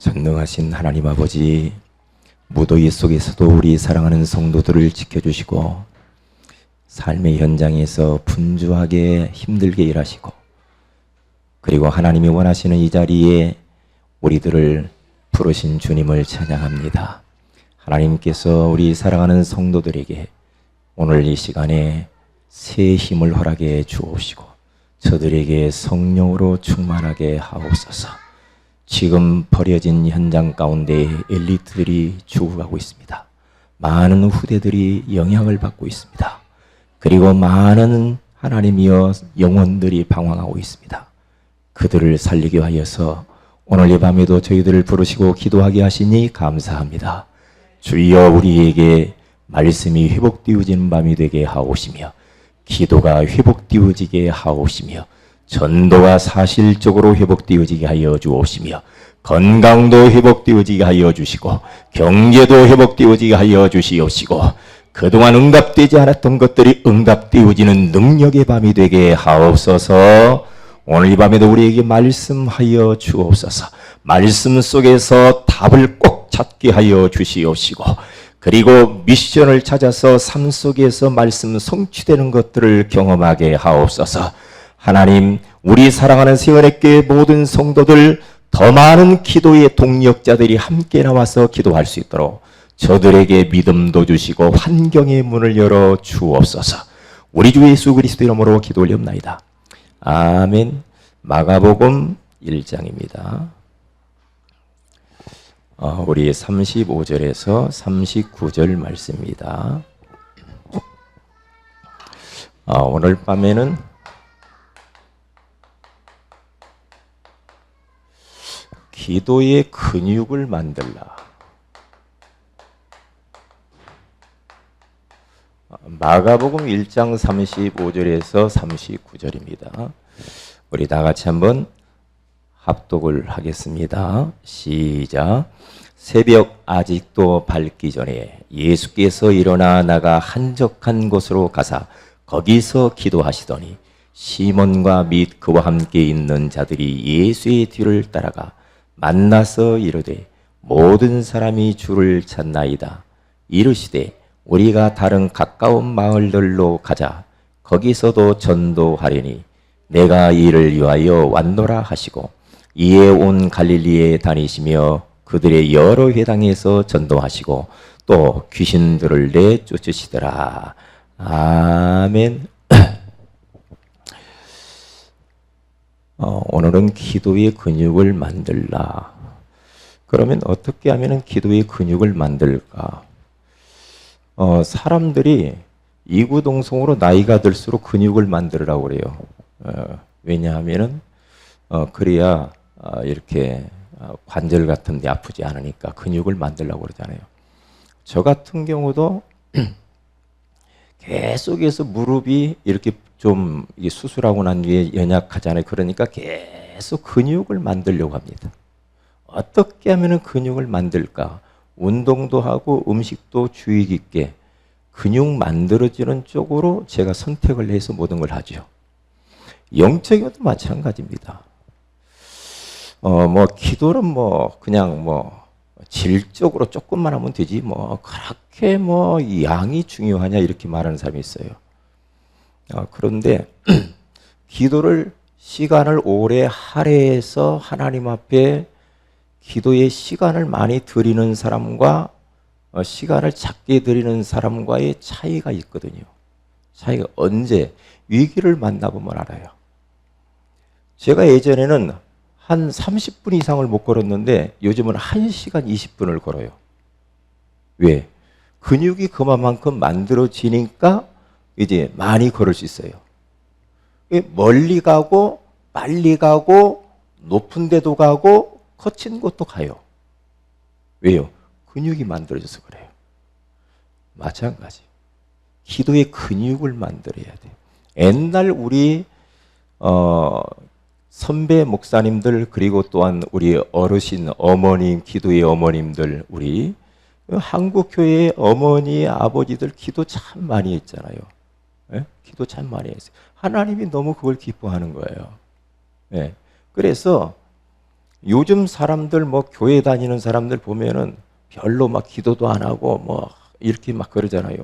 전능하신 하나님 아버지, 무더위 속에서도 우리 사랑하는 성도들을 지켜주시고 삶의 현장에서 분주하게 힘들게 일하시고, 그리고 하나님이 원하시는 이 자리에 우리들을 부르신 주님을 찬양합니다. 하나님께서 우리 사랑하는 성도들에게 오늘 이 시간에 새 힘을 허락해 주옵시고 저들에게 성령으로 충만하게 하옵소서. 지금 버려진 현장 가운데 엘리트들이 죽어가고 있습니다. 많은 후대들이 영향을 받고 있습니다. 그리고 많은 하나님이여 영혼들이 방황하고 있습니다. 그들을 살리게 하여서 오늘 이 밤에도 저희들을 부르시고 기도하게 하시니 감사합니다. 주여 우리에게 말씀이 회복되어지는 밤이 되게 하옵시며 기도가 회복되어지게 하옵시며 전도가 사실적으로 회복되어지게 하여 주옵시며 건강도 회복되어지게 하여 주시고 경제도 회복되어지게 하여 주시옵시고 그동안 응답되지 않았던 것들이 응답되어지는 능력의 밤이 되게 하옵소서. 오늘 이 밤에도 우리에게 말씀하여 주옵소서. 말씀 속에서 답을 꼭 찾게 하여 주시옵시고 그리고 미션을 찾아서 삶 속에서 말씀 성취되는 것들을 경험하게 하옵소서. 하나님, 우리 사랑하는 세원의교회 모든 성도들 더 많은 기도의 동력자들이 함께 나와서 기도할 수 있도록 저들에게 믿음도 주시고 환경의 문을 열어 주옵소서. 우리 주 예수 그리스도 이름으로 기도 올리옵나이다. 아멘. 마가복음 1장입니다. 우리 35절에서 39절 말씀입니다. 오늘 밤에는 기도의 근육을 만들라. 마가복음 1장 35절에서 39절입니다. 우리 다 같이 한번 합독을 하겠습니다. 시작. 새벽 아직도 밝기 전에 예수께서 일어나 나가 한적한 곳으로 가사 거기서 기도하시더니 시몬과 및 그와 함께 있는 자들이 예수의 뒤를 따라가 만나서 이르되 모든 사람이 주를 찾나이다. 이르시되 우리가 다른 가까운 마을들로 가자. 거기서도 전도하려니 내가 이를 위하여 왔노라 하시고 이에 온 갈릴리에 다니시며 그들의 여러 회당에서 전도하시고 또 귀신들을 내쫓으시더라. 아멘. 오늘은 기도의 근육을 만들라. 그러면 어떻게 하면 기도의 근육을 만들까? 사람들이 이구동성으로 나이가 들수록 근육을 만들으라고 그래요. 왜냐하면은 그래야 이렇게 관절 같은 데 아프지 않으니까 근육을 만들려고 그러잖아요. 저 같은 경우도 계속해서 무릎이 이렇게 좀 수술하고 난 뒤에 연약하잖아요. 그러니까 계속 근육을 만들려고 합니다. 어떻게 하면 근육을 만들까? 운동도 하고 음식도 주의 깊게 근육 만들어지는 쪽으로 제가 선택을 해서 모든 걸 하죠. 영적인 것도 마찬가지입니다. 기도는 그냥 질적으로 조금만 하면 되지 그렇게 양이 중요하냐 이렇게 말하는 사람이 있어요. 그런데 기도를 시간을 오래 할애해서 하나님 앞에 기도의 시간을 많이 드리는 사람과 시간을 작게 드리는 사람과의 차이가 있거든요. 차이가 언제? 위기를 만나보면 알아요. 제가 예전에는 한 30분 이상을 못 걸었는데 요즘은 1시간 20분을 걸어요. 왜? 근육이 그만큼 만들어지니까 이제 많이 걸을 수 있어요. 멀리 가고 빨리 가고 높은 데도 가고 거친 곳도 가요. 왜요? 근육이 만들어져서 그래요. 마찬가지. 기도의 근육을 만들어야 돼. 옛날 우리 선배 목사님들 그리고 또한 우리 어르신 어머님 기도의 어머님들 우리 한국 교회의 어머니 아버지들 기도 참 많이 했잖아요. 네? 기도 참 많이 했어요. 하나님이 너무 그걸 기뻐하는 거예요. 네. 그래서 요즘 사람들 뭐 교회 다니는 사람들 보면은 별로 막 기도도 안 하고 뭐 이렇게 막 그러잖아요.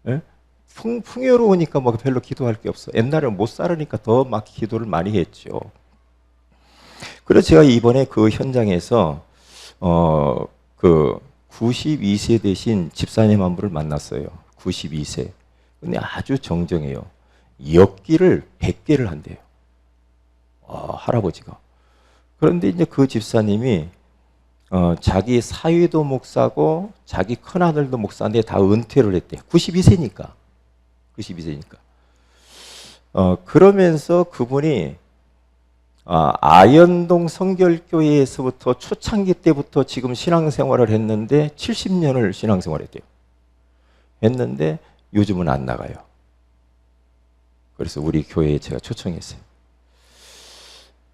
예? 풍요로우니까 뭐 별로 기도할 게 없어. 옛날에 못 살으니까 더 막 기도를 많이 했죠. 그래서 제가 이번에 그 현장에서 그 92세 되신 집사님 한 분을 만났어요. 92세. 근데 아주 정정해요. 엽기를 100개를 한대요. 할아버지가. 그런데 이제 그 집사님이 자기 사위도 목사고 자기 큰아들도 목사인데 다 은퇴를 했대요. 92세니까. 92세니까. 그러면서 그분이 아현동 성결교회에서부터 초창기 때부터 지금 신앙생활을 했는데 70년을 신앙생활했대요. 했는데 요즘은 안 나가요. 그래서 우리 교회에 제가 초청했어요.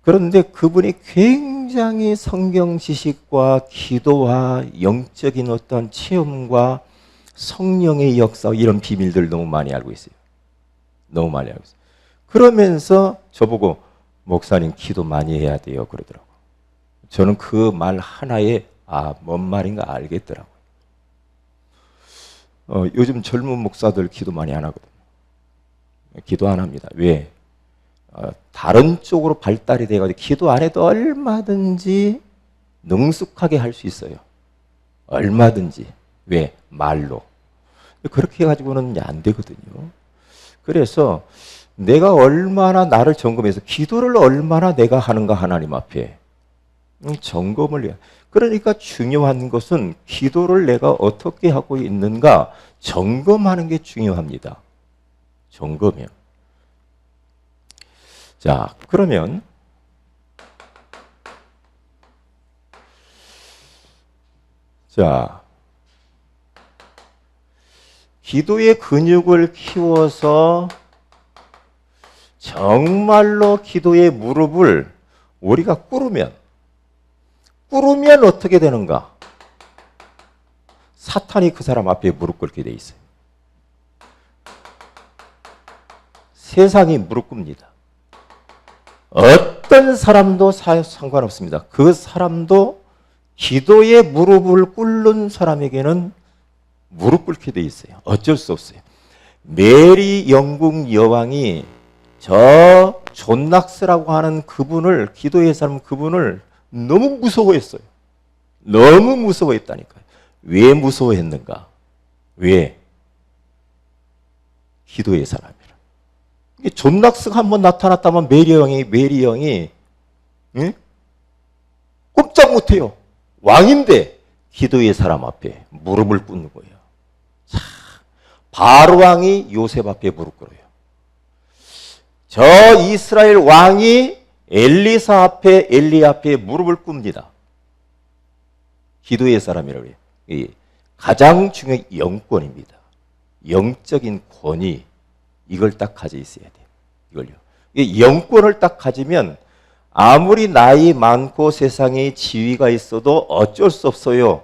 그런데 그분이 굉장히 성경 지식과 기도와 영적인 어떤 체험과 성령의 역사 이런 비밀들을 너무 많이 알고 있어요. 너무 많이 알고 있어요. 그러면서 저보고 목사님 기도 많이 해야 돼요 그러더라고요. 저는 그 말 하나에 뭔 말인가 알겠더라고요. 요즘 젊은 목사들 기도 많이 안 하거든요. 기도 안 합니다. 왜? 다른 쪽으로 발달이 돼가지고 기도 안 해도 얼마든지 능숙하게 할 수 있어요. 얼마든지. 왜? 말로. 그렇게 해가지고는 안 되거든요. 그래서 내가 얼마나 나를 점검해서 기도를 얼마나 내가 하는가 하나님 앞에 점검을 해야. 그러니까 중요한 것은 기도를 내가 어떻게 하고 있는가 점검하는 게 중요합니다. 점검이요. 자, 그러면 자, 기도의 근육을 키워서 정말로 기도의 무릎을 우리가 꿇으면 어떻게 되는가? 사탄이 그 사람 앞에 무릎 꿇게 돼 있어요. 세상이 무릎 꿇습니다. 어떤 사람도 상관없습니다. 그 사람도 기도의 무릎을 꿇는 사람에게는 무릎 꿇게 돼 있어요. 어쩔 수 없어요. 메리 영국 여왕이 저 존낙스라고 하는 그분을, 기도의 사람 그분을 너무 무서워했어요. 너무 무서워했다니까요. 왜 무서워했는가? 왜? 기도의 사람이라. 존낙스가 한번 나타났다면 메리 영이 응? 꼼짝 못해요. 왕인데 기도의 사람 앞에 무릎을 꿇는 거예요. 자, 바로 왕이 요셉 앞에 무릎 꿇어요. 저 이스라엘 왕이 엘리사 앞에, 엘리 앞에 무릎을 꿇습니다. 기도의 사람이라고 해요. 가장 중요한 영권입니다. 영적인 권위, 이걸 딱 가지고 있어야 돼요. 이걸요. 이 영권을 딱 가지면 아무리 나이 많고 세상에 지위가 있어도 어쩔 수 없어요.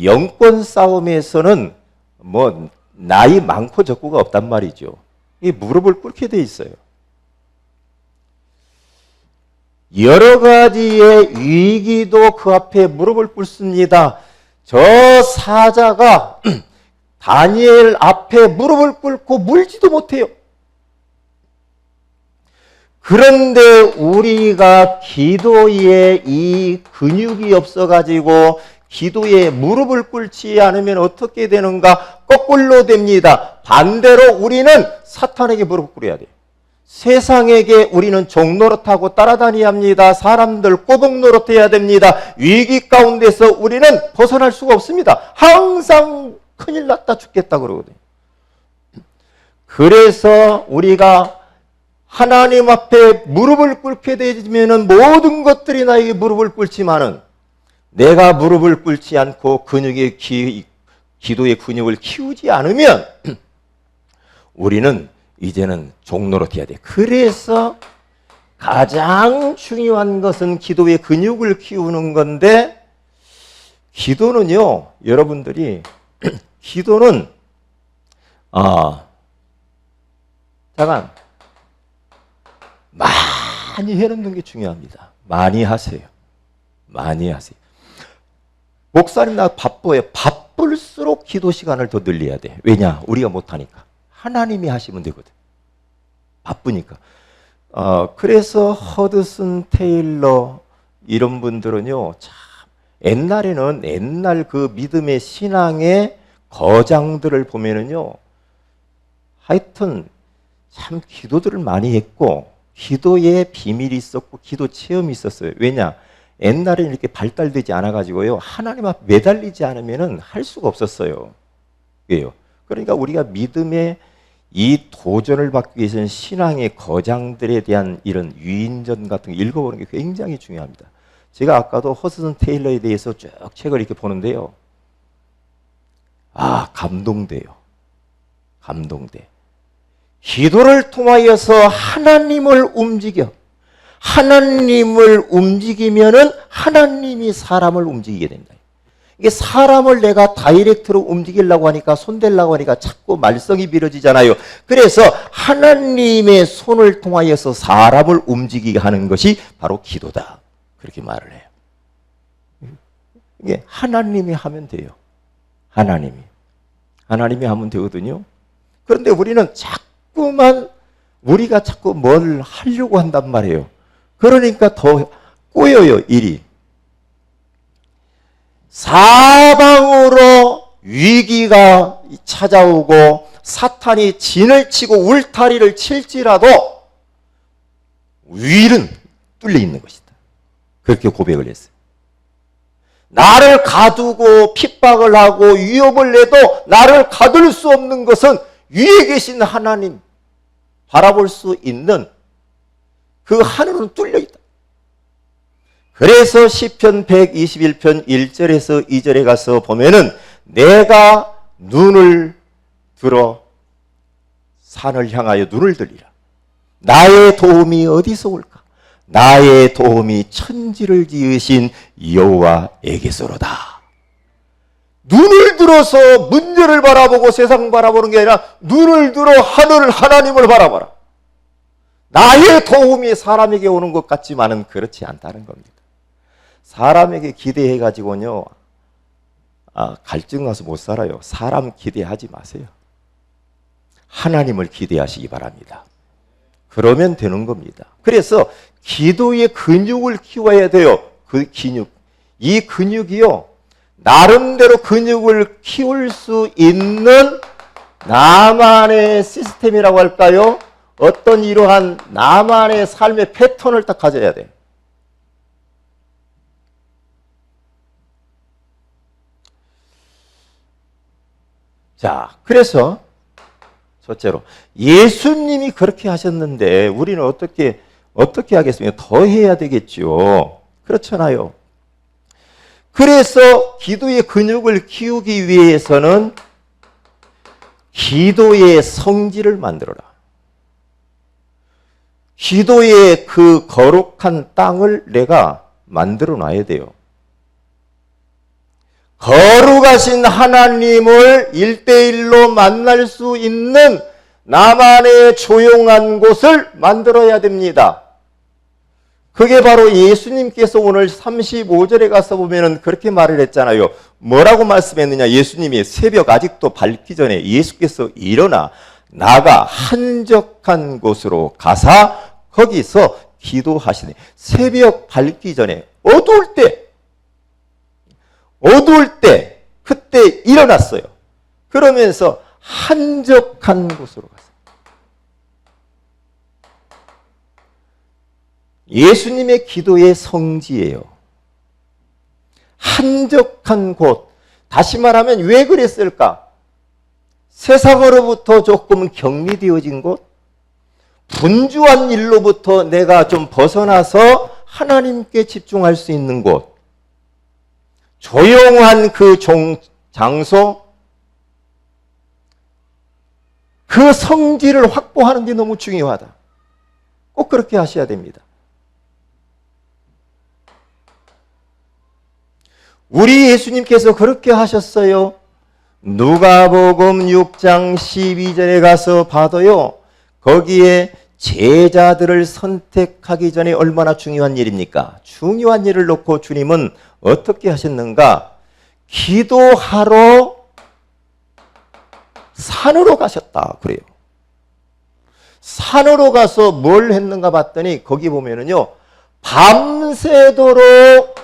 영권 싸움에서는 뭐 나이 많고 적고가 없단 말이죠. 이 무릎을 꿇게 돼 있어요. 여러 가지의 위기도 그 앞에 무릎을 꿇습니다. 저 사자가 다니엘 앞에 무릎을 꿇고 물지도 못해요. 그런데 우리가 기도에 이 근육이 없어가지고 기도에 무릎을 꿇지 않으면 어떻게 되는가? 거꾸로 됩니다. 반대로 우리는 사탄에게 무릎을 꿇어야 돼요. 세상에게 우리는 종노릇하고 따라다녀야 합니다. 사람들 꼬북 노릇해야 됩니다. 위기 가운데서 우리는 벗어날 수가 없습니다. 항상 큰일 났다 죽겠다 그러거든요. 그래서 우리가 하나님 앞에 무릎을 꿇게 되면 모든 것들이 나에게 무릎을 꿇지만은 내가 무릎을 꿇지 않고 기도의 근육을 키우지 않으면 우리는 이제는 종노릇해야 돼. 그래서 가장 중요한 것은 기도의 근육을 키우는 건데, 기도는요, 여러분들이 기도는 잠깐 많이 해놓는 게 중요합니다. 많이 하세요. 많이 하세요. 목사님 나 바빠요. 바쁠수록 기도 시간을 더 늘려야 돼. 왜냐? 우리가 못하니까. 하나님이 하시면 되거든. 바쁘니까. 그래서 허드슨 테일러 이런 분들은요, 참 옛날에는 옛날 그 믿음의 신앙의 거장들을 보면은요, 하여튼 참 기도들을 많이 했고 기도에 비밀이 있었고 기도 체험이 있었어요. 왜냐? 옛날에는 이렇게 발달되지 않아가지고요, 하나님 앞에 매달리지 않으면은 할 수가 없었어요. 왜요? 그러니까 우리가 믿음의 이 도전을 받기 위해서는 신앙의 거장들에 대한 이런 위인전 같은 거 읽어보는 게 굉장히 중요합니다. 제가 아까도 허드슨 테일러에 대해서 쭉 책을 이렇게 보는데요, 감동돼요. 감동돼. 기도를 통하여서 하나님을 움직여. 하나님을 움직이면은 하나님이 사람을 움직이게 된다. 이게 사람을 내가 다이렉트로 움직이려고 하니까, 손대려고 하니까 자꾸 말썽이 빌어지잖아요. 그래서 하나님의 손을 통하여서 사람을 움직이게 하는 것이 바로 기도다. 그렇게 말을 해요. 이게 하나님이 하면 돼요. 하나님이 하면 되거든요. 그런데 우리는 우리가 자꾸 뭘 하려고 한단 말이에요. 그러니까 더 꼬여요, 일이. 사방으로 위기가 찾아오고 사탄이 진을 치고 울타리를 칠지라도 위는 뚫려 있는 것이다. 그렇게 고백을 했어요. 나를 가두고 핍박을 하고 위협을 내도 나를 가둘 수 없는 것은 위에 계신 하나님, 바라볼 수 있는 그 하늘은 뚫려 있다. 그래서 시편 121편 1절에서 2절에 가서 보면은 내가 눈을 들어 산을 향하여 눈을 들리라. 나의 도움이 어디서 올까? 나의 도움이 천지를 지으신 여호와에게서로다. 눈을 들어서 문제를 바라보고 세상 바라보는 게 아니라 눈을 들어 하나님을 바라봐라. 나의 도움이 사람에게 오는 것 같지만은 그렇지 않다는 겁니다. 사람에게 기대해가지고는요, 갈증 나서 못 살아요. 사람 기대하지 마세요. 하나님을 기대하시기 바랍니다. 그러면 되는 겁니다. 그래서 기도의 근육을 키워야 돼요. 그 근육. 이 근육이요, 나름대로 근육을 키울 수 있는 나만의 시스템이라고 할까요? 어떤 이러한 나만의 삶의 패턴을 딱 가져야 돼. 자, 그래서 첫째로 예수님이 그렇게 하셨는데 우리는 어떻게 하겠습니까? 더 해야 되겠죠. 그렇잖아요. 그래서 기도의 근육을 키우기 위해서는 기도의 성질을 만들어라. 기도의 그 거룩한 땅을 내가 만들어 놔야 돼요. 거룩하신 하나님을 1대1로 만날 수 있는 나만의 조용한 곳을 만들어야 됩니다. 그게 바로 예수님께서 오늘 35절에 가서 보면은 그렇게 말을 했잖아요. 뭐라고 말씀했느냐? 예수님이 새벽 아직도 밝기 전에 예수께서 일어나 나가 한적한 곳으로 가사 거기서 기도하시네. 새벽 밝기 전에 어두울 때 그때 일어났어요. 그러면서 한적한 곳으로 갔어요. 예수님의 기도의 성지예요. 한적한 곳. 다시 말하면 왜 그랬을까? 세상으로부터 조금 격리되어진 곳, 분주한 일로부터 내가 좀 벗어나서 하나님께 집중할 수 있는 곳, 조용한 그 장소, 그 성지를 확보하는 게 너무 중요하다. 꼭 그렇게 하셔야 됩니다. 우리 예수님께서 그렇게 하셨어요. 누가복음 6장 12절에 가서 봐도요, 거기에 제자들을 선택하기 전에 얼마나 중요한 일입니까? 중요한 일을 놓고 주님은 어떻게 하셨는가? 기도하러 산으로 가셨다 그래요. 산으로 가서 뭘 했는가 봤더니 거기 보면은요, 밤새도록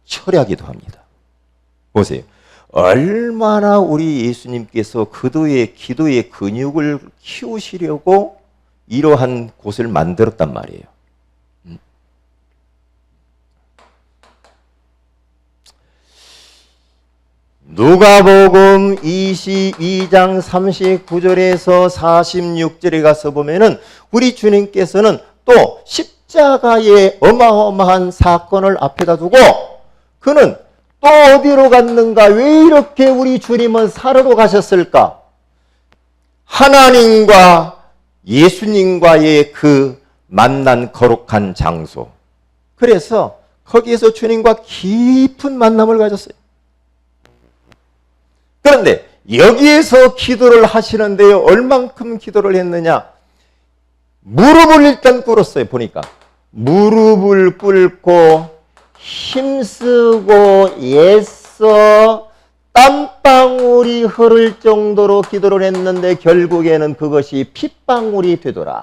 철야기도 합니다. 보세요. 얼마나 우리 예수님께서 기도의 근육을 키우시려고 이러한 곳을 만들었단 말이에요. 누가복음 22장 39절에서 46절에 가서 보면은 우리 주님께서는 또 십자가의 어마어마한 사건을 앞에다 두고 그는 또 어디로 갔는가? 왜 이렇게 우리 주님은 산으로 가셨을까? 하나님과 예수님과의 그 만난 거룩한 장소. 그래서 거기에서 주님과 깊은 만남을 가졌어요. 그런데 여기에서 기도를 하시는데요, 얼만큼 기도를 했느냐? 무릎을 일단 꿇었어요. 보니까 무릎을 꿇고 힘쓰고 애써 땀방울이 흐를 정도로 기도를 했는데 결국에는 그것이 핏방울이 되더라.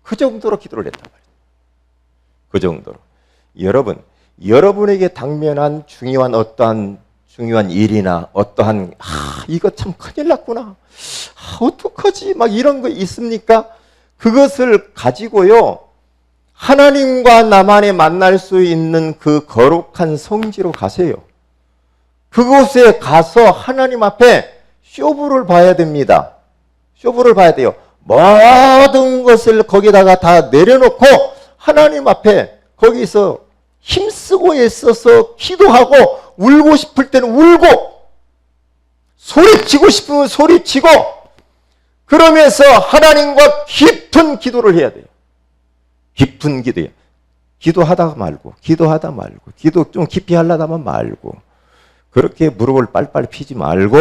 그 정도로 기도를 했단 말이에요. 그 정도로. 여러분, 여러분에게 당면한 중요한 일이나 어떠한 이거 참 큰일 났구나, 어떡하지, 막 이런 거 있습니까? 그것을 가지고요, 하나님과 나만이 만날 수 있는 그 거룩한 성지로 가세요. 그곳에 가서 하나님 앞에 쇼부를 봐야 됩니다. 쇼부를 봐야 돼요. 모든 것을 거기다가 다 내려놓고 하나님 앞에 거기서 힘쓰고 애써서 기도하고, 울고 싶을 때는 울고, 소리치고 싶으면 소리치고, 그러면서 하나님과 깊은 기도를 해야 돼요. 깊은 기도예요. 기도하다 말고, 기도 좀 깊이 하려다만 말고, 그렇게 무릎을 빨빨 피지 말고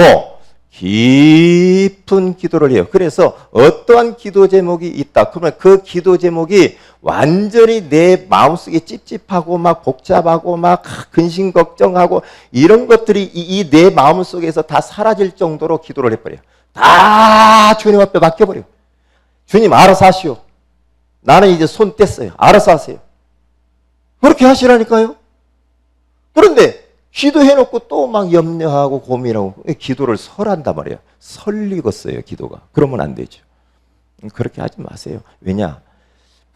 깊은 기도를 해요. 그래서 어떠한 기도 제목이 있다 그러면 그 기도 제목이 완전히 내 마음속에 찝찝하고 막 복잡하고 막 근심 걱정하고 이런 것들이 이 내 마음속에서 다 사라질 정도로 기도를 해버려요. 다 주님 앞에 맡겨버려요. 주님 알아서 하시오. 나는 이제 손 뗐어요. 알아서 하세요. 그렇게 하시라니까요. 그런데 기도해놓고 또 막 염려하고 고민하고 기도를 설한단 말이에요. 설리겠어요, 기도가. 그러면 안 되죠. 그렇게 하지 마세요. 왜냐?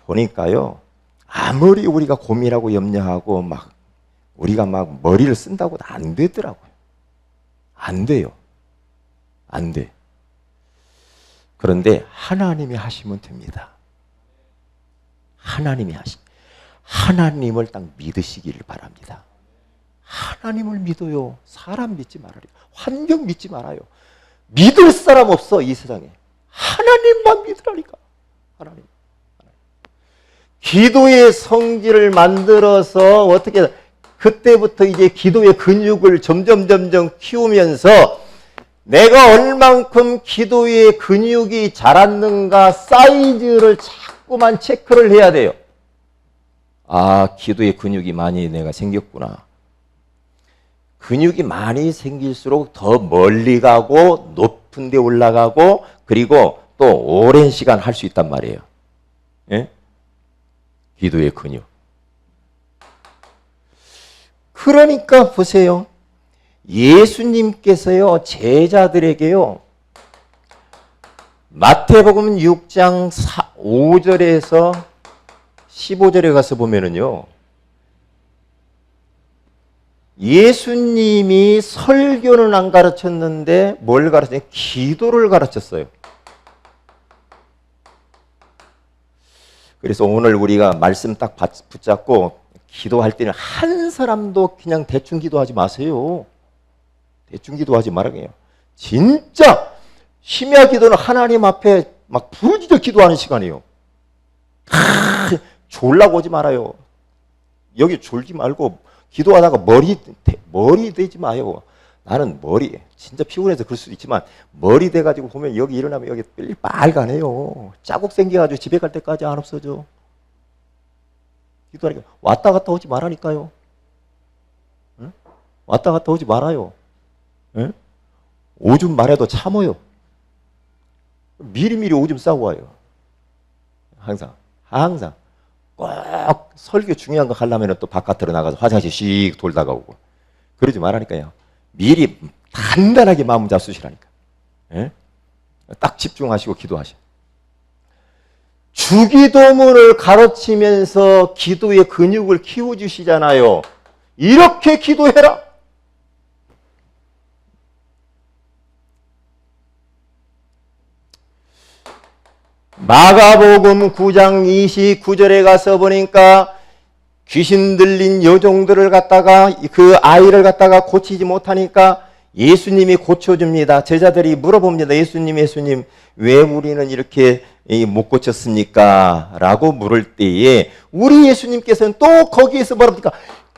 보니까요, 아무리 우리가 고민하고 염려하고 막 우리가 막 머리를 쓴다고 안 되더라고요. 안 돼요. 안 돼. 그런데 하나님이 하시면 됩니다. 하나님을 딱 믿으시기를 바랍니다. 하나님을 믿어요. 사람 믿지 말아요. 환경 믿지 말아요. 믿을 사람 없어, 이 세상에. 하나님만 믿으라니까. 하나님. 기도의 성질을 만들어서 어떻게, 그때부터 이제 기도의 근육을 점점 키우면서 내가 얼만큼 기도의 근육이 자랐는가 사이즈를 자꾸만 체크를 해야 돼요. 아, 기도의 근육이 많이 내가 생겼구나. 근육이 많이 생길수록 더 멀리 가고 높은 데 올라가고 그리고 또 오랜 시간 할 수 있단 말이에요. 예? 기도의 근육. 그러니까 보세요. 예수님께서요, 제자들에게요, 마태복음 6장 5절에서 15절에 가서 보면은요, 예수님이 설교는 안 가르쳤는데 뭘 가르쳤냐? 기도를 가르쳤어요. 그래서 오늘 우리가 말씀 딱 붙잡고 기도할 때는 한 사람도 그냥 대충 기도하지 마세요. 대충 기도하지 말아요. 진짜 심야 기도는 하나님 앞에 막 부르짖어 기도하는 시간이에요. 졸라고 오지 말아요. 여기 졸지 말고 기도하다가 머리 대지 마요. 나는 머리, 진짜 피곤해서 그럴 수도 있지만 머리 돼가지고 보면 여기 일어나면 여기 빨간해요. 자국 생겨가지고 집에 갈 때까지 안 없어져. 기도하니까 왔다 갔다 오지 말라니까요. 응? 왔다 갔다 오지 말아요. 응? 오줌 말해도 참어요. 미리미리 오줌 싸고 와요. 항상 꼭 설교 중요한 거 하려면 또 바깥으로 나가서 화장실 씩 돌다가 오고 그러지 말라니까요. 미리 단단하게 마음 잡수시라니까. 예? 딱 집중하시고 기도하셔. 주기도문을 가르치면서 기도의 근육을 키워주시잖아요. 이렇게 기도해라. 마가복음 9장 29절에 가서 보니까 귀신 들린 여종들을 갖다가 그 아이를 갖다가 고치지 못하니까 예수님이 고쳐줍니다. 제자들이 물어봅니다. 예수님 왜 우리는 이렇게 못 고쳤습니까? 라고 물을 때에 우리 예수님께서는 또 거기에서 뭐랍니까?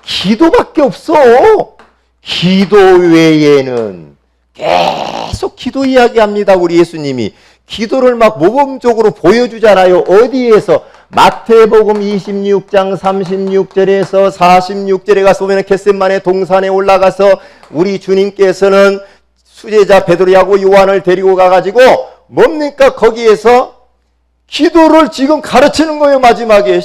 기도밖에 없어. 기도 외에는 계속 기도 이야기합니다. 우리 예수님이 기도를 막 모범적으로 보여주잖아요. 어디에서? 마태복음 26장 36절에서 46절에 가서 보면 겟셋마네 동산에 올라가서 우리 주님께서는 수제자 베드로하고 요한을 데리고 가가지고 뭡니까? 거기에서 기도를 지금 가르치는 거예요. 마지막에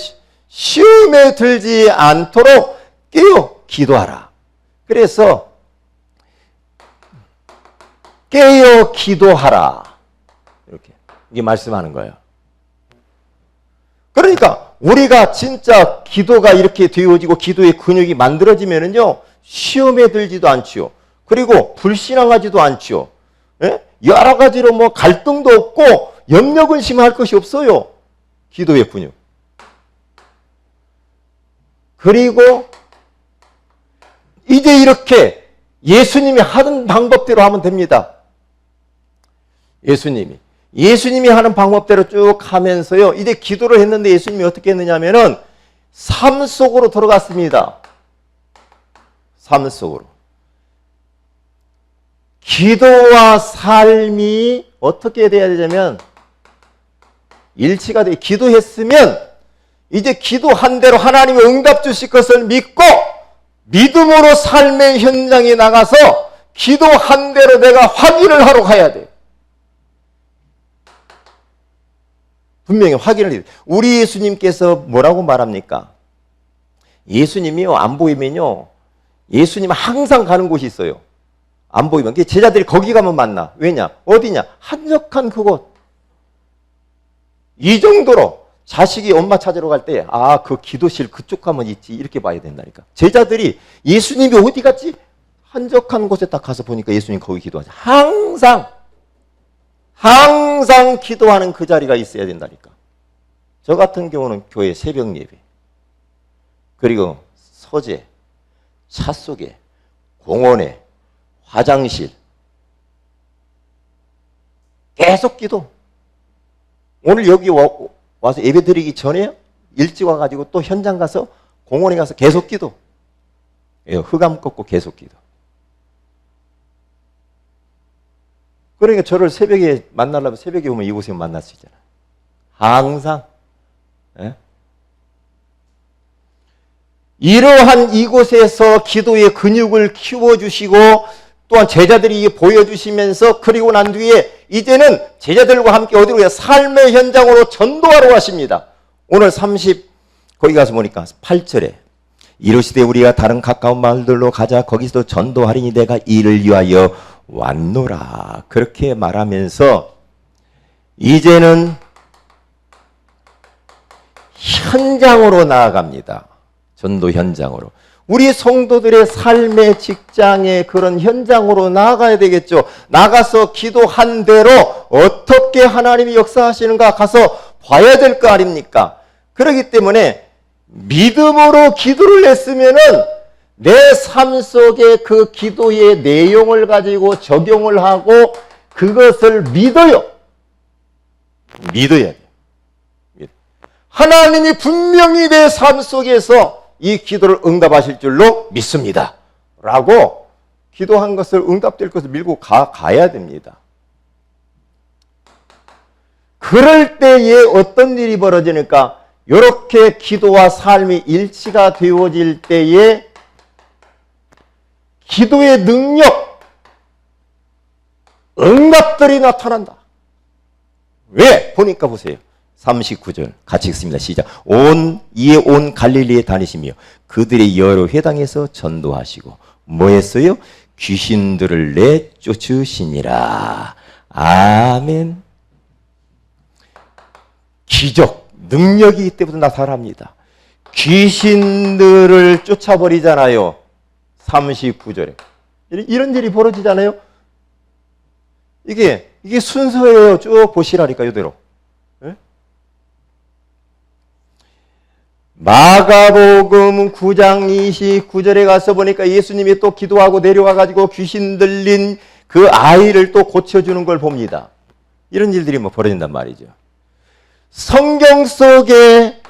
시험에 들지 않도록 깨어 기도하라. 그래서 깨어 기도하라. 이렇게 이게 말씀하는 거예요. 그러니까 우리가 진짜 기도가 이렇게 되어지고 기도의 근육이 만들어지면은요 시험에 들지도 않지요. 그리고 불신앙하지도 않지요. 예? 여러 가지로 뭐 갈등도 없고 염려 근심할 것이 없어요. 기도의 근육. 그리고 이제 이렇게 예수님이 하던 방법대로 하면 됩니다. 예수님이 하는 방법대로 쭉 하면서요. 이제 기도를 했는데 예수님이 어떻게 했느냐면은 삶 속으로 들어갔습니다. 삶 속으로. 기도와 삶이 어떻게 돼야 되냐면 일치가 돼. 기도했으면 이제 기도한 대로 하나님이 응답 주실 것을 믿고 믿음으로 삶의 현장에 나가서 기도한 대로 내가 확인을 하러 가야 돼. 분명히 확인을 해야 돼. 우리 예수님께서 뭐라고 말합니까? 예수님이요, 안 보이면요, 예수님 항상 가는 곳이 있어요. 안 보이면. 제자들이 거기 가면 만나. 왜냐? 어디냐? 한적한 그곳. 이 정도로 자식이 엄마 찾으러 갈 때, 아, 그 기도실 그쪽 가면 있지. 이렇게 봐야 된다니까. 제자들이 예수님이 어디 갔지? 한적한 곳에 딱 가서 보니까 예수님 거기 기도하지. 항상 기도하는 그 자리가 있어야 된다니까. 저 같은 경우는 교회 새벽 예배, 그리고 서재, 차 속에, 공원에, 화장실, 계속 기도. 오늘 여기 와서 예배 드리기 전에 일찍 와가지고 또 현장 가서 공원에 가서 계속 기도. 흑암 꺾고 계속 기도. 그러니까 저를 새벽에 만나려면 새벽에 오면 이곳에 만날 수 있잖아요. 항상. 예? 이러한 이곳에서 기도의 근육을 키워주시고 또한 제자들이 보여주시면서 그리고 난 뒤에 이제는 제자들과 함께 어디로 가요? 삶의 현장으로 전도하러 가십니다. 오늘 거기 가서 보니까 8절에 이르시되 우리가 다른 가까운 마을들로 가자. 거기서도 전도하리니 내가 이를 위하여 왔노라. 그렇게 말하면서 이제는 현장으로 나아갑니다. 전도 현장으로. 우리 성도들의 삶의 직장의 그런 현장으로 나아가야 되겠죠. 나가서 기도한 대로 어떻게 하나님이 역사하시는가 가서 봐야 될 거 아닙니까? 그렇기 때문에 믿음으로 기도를 했으면은 내 삶 속에 그 기도의 내용을 가지고 적용을 하고 그것을 믿어요. 믿어야 돼요. 하나님이 분명히 내 삶 속에서 이 기도를 응답하실 줄로 믿습니다. 라고 기도한 것을 응답될 것을 밀고 가야 됩니다. 그럴 때에 어떤 일이 벌어지니까 이렇게 기도와 삶이 일치가 되어질 때에 기도의 능력, 응답들이 나타난다. 왜? 보니까 보세요. 39절 같이 읽습니다. 시작. 온 갈릴리에 다니시며 그들의 여러 회당에서 전도하시고 뭐 했어요? 귀신들을 내쫓으시니라. 아멘. 기적, 능력이 이때부터 나타납니다. 귀신들을 쫓아버리잖아요. 39절에. 이런 일이 벌어지잖아요. 이게 순서예요. 쭉 보시라니까, 이대로. 네? 마가복음 9장 29절에 가서 보니까 예수님이 또 기도하고 내려와가지고 귀신 들린 그 아이를 또 고쳐주는 걸 봅니다. 이런 일들이 뭐 벌어진단 말이죠. 성경 속에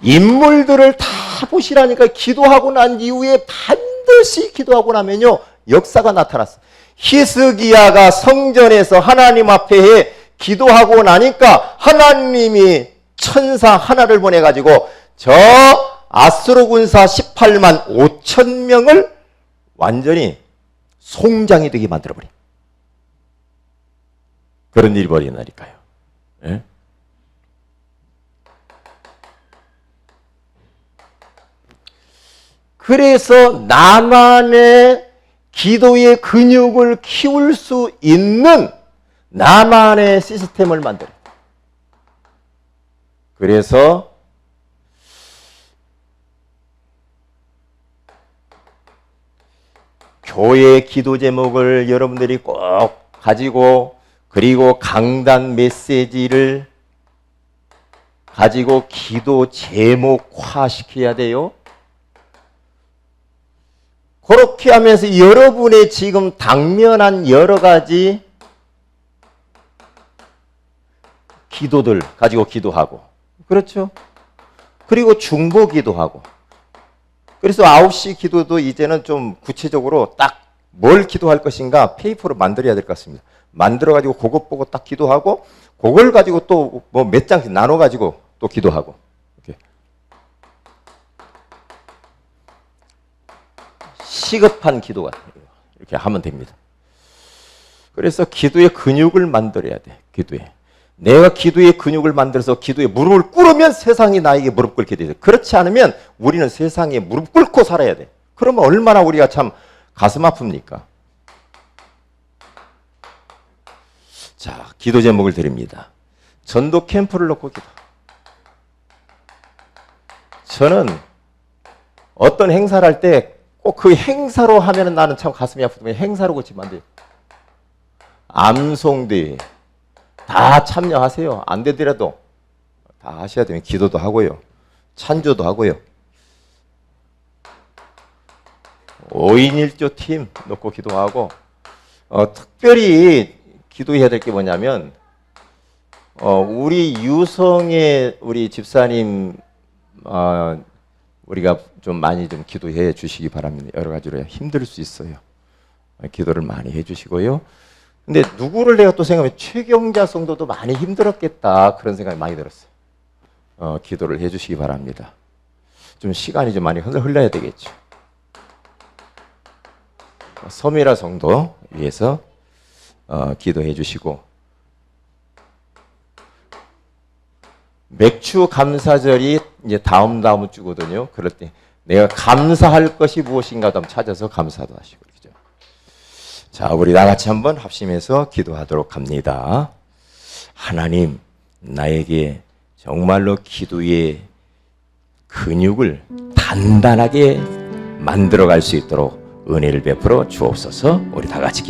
인물들을 다 보시라니까 기도하고 난 이후에 반드시 기도하고 나면요 역사가 나타났어. 히스기야가 성전에서 하나님 앞에 기도하고 나니까 하나님이 천사 하나를 보내가지고 저 아수르 군사 18만 5천 명을 완전히 송장이 되게 만들어버려. 그런 일이 벌어진다니까요. 예? 그래서 나만의 기도의 근육을 키울 수 있는 나만의 시스템을 만들어요. 그래서 교회 기도 제목을 여러분들이 꼭 가지고 그리고 강단 메시지를 가지고 기도 제목화 시켜야 돼요. 그렇게 하면서 여러분의 지금 당면한 여러 가지 기도들 가지고 기도하고, 그렇죠? 그리고 중보 기도하고. 그래서 9시 기도도 이제는 좀 구체적으로 딱 뭘 기도할 것인가 페이퍼로 만들어야 될 것 같습니다. 만들어가지고 그것 보고 딱 기도하고, 그걸 가지고 또 뭐 몇 장씩 나눠가지고 또 기도하고. 이렇게. 시급한 기도 같아요. 이렇게 하면 됩니다. 그래서 기도의 근육을 만들어야 돼. 기도에. 내가 기도의 근육을 만들어서 기도에 무릎을 꿇으면 세상이 나에게 무릎 꿇게 되죠. 그렇지 않으면 우리는 세상에 무릎 꿇고 살아야 돼. 그러면 얼마나 우리가 참 가슴 아픕니까? 자, 기도 제목을 드립니다. 전도 캠프를 놓고 기도. 저는 어떤 행사를 할 때 꼭 그 행사로 하면은 나는 참 가슴이 아프더니 행사로 고치면 안 돼요. 암송대회 다 참여하세요. 안 되더라도 다 하셔야 돼요. 기도도 하고요. 찬조도 하고요. 5인 1조 팀 놓고 기도하고, 특별히 기도해야 될 게 뭐냐면, 우리 유성의 우리 집사님, 우리가 좀 많이 좀 기도해 주시기 바랍니다. 여러 가지로 힘들 수 있어요. 기도를 많이 해 주시고요. 근데 누구를 내가 또 생각하면 최경자 성도도 많이 힘들었겠다. 그런 생각이 많이 들었어요. 기도를 해 주시기 바랍니다. 좀 시간이 좀 많이 흘러야 되겠죠. 서미라 성도 위해서 기도해 주시고, 맥주 감사절이 이제 다음 주거든요. 그럴 때 내가 감사할 것이 무엇인가 한번 찾아서 감사도 하시고, 그죠? 자, 우리 다 같이 한번 합심해서 기도하도록 합니다. 하나님, 나에게 정말로 기도의 근육을 단단하게 만들어갈 수 있도록 은혜를 베풀어 주옵소서. 우리 다 같이